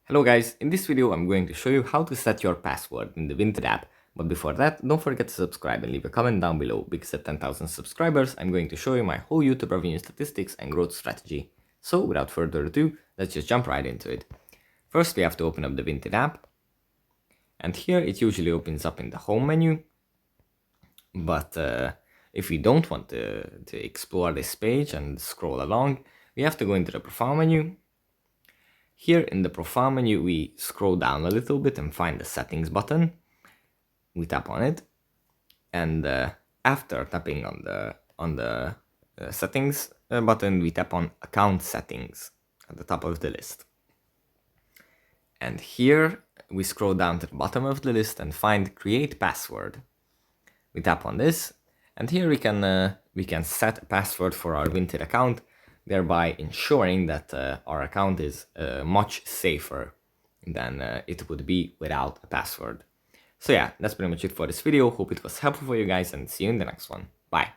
Hello guys, in this video I'm going to show you how to set your password in the Vinted app. But before that, don't forget to subscribe and leave a comment down below, because at 10,000 subscribers I'm going to show you my whole YouTube revenue statistics and growth strategy. So without further ado, let's just jump right into it. First we have to open up the Vinted app, and here it usually opens up in the home menu. But if we don't want to explore this page and scroll along, we have to go into the profile menu. Here in the profile menu, we scroll down a little bit and find the settings button. We tap on it, and after tapping on the settings button, we tap on account settings at the top of the list. And here we scroll down to the bottom of the list and find create password. We tap on this, and here we can set a password for our Vinted account, thereby ensuring that our account is much safer than it would be without a password. So yeah, that's pretty much it for this video. Hope it was helpful for you guys, and see you in the next one. Bye.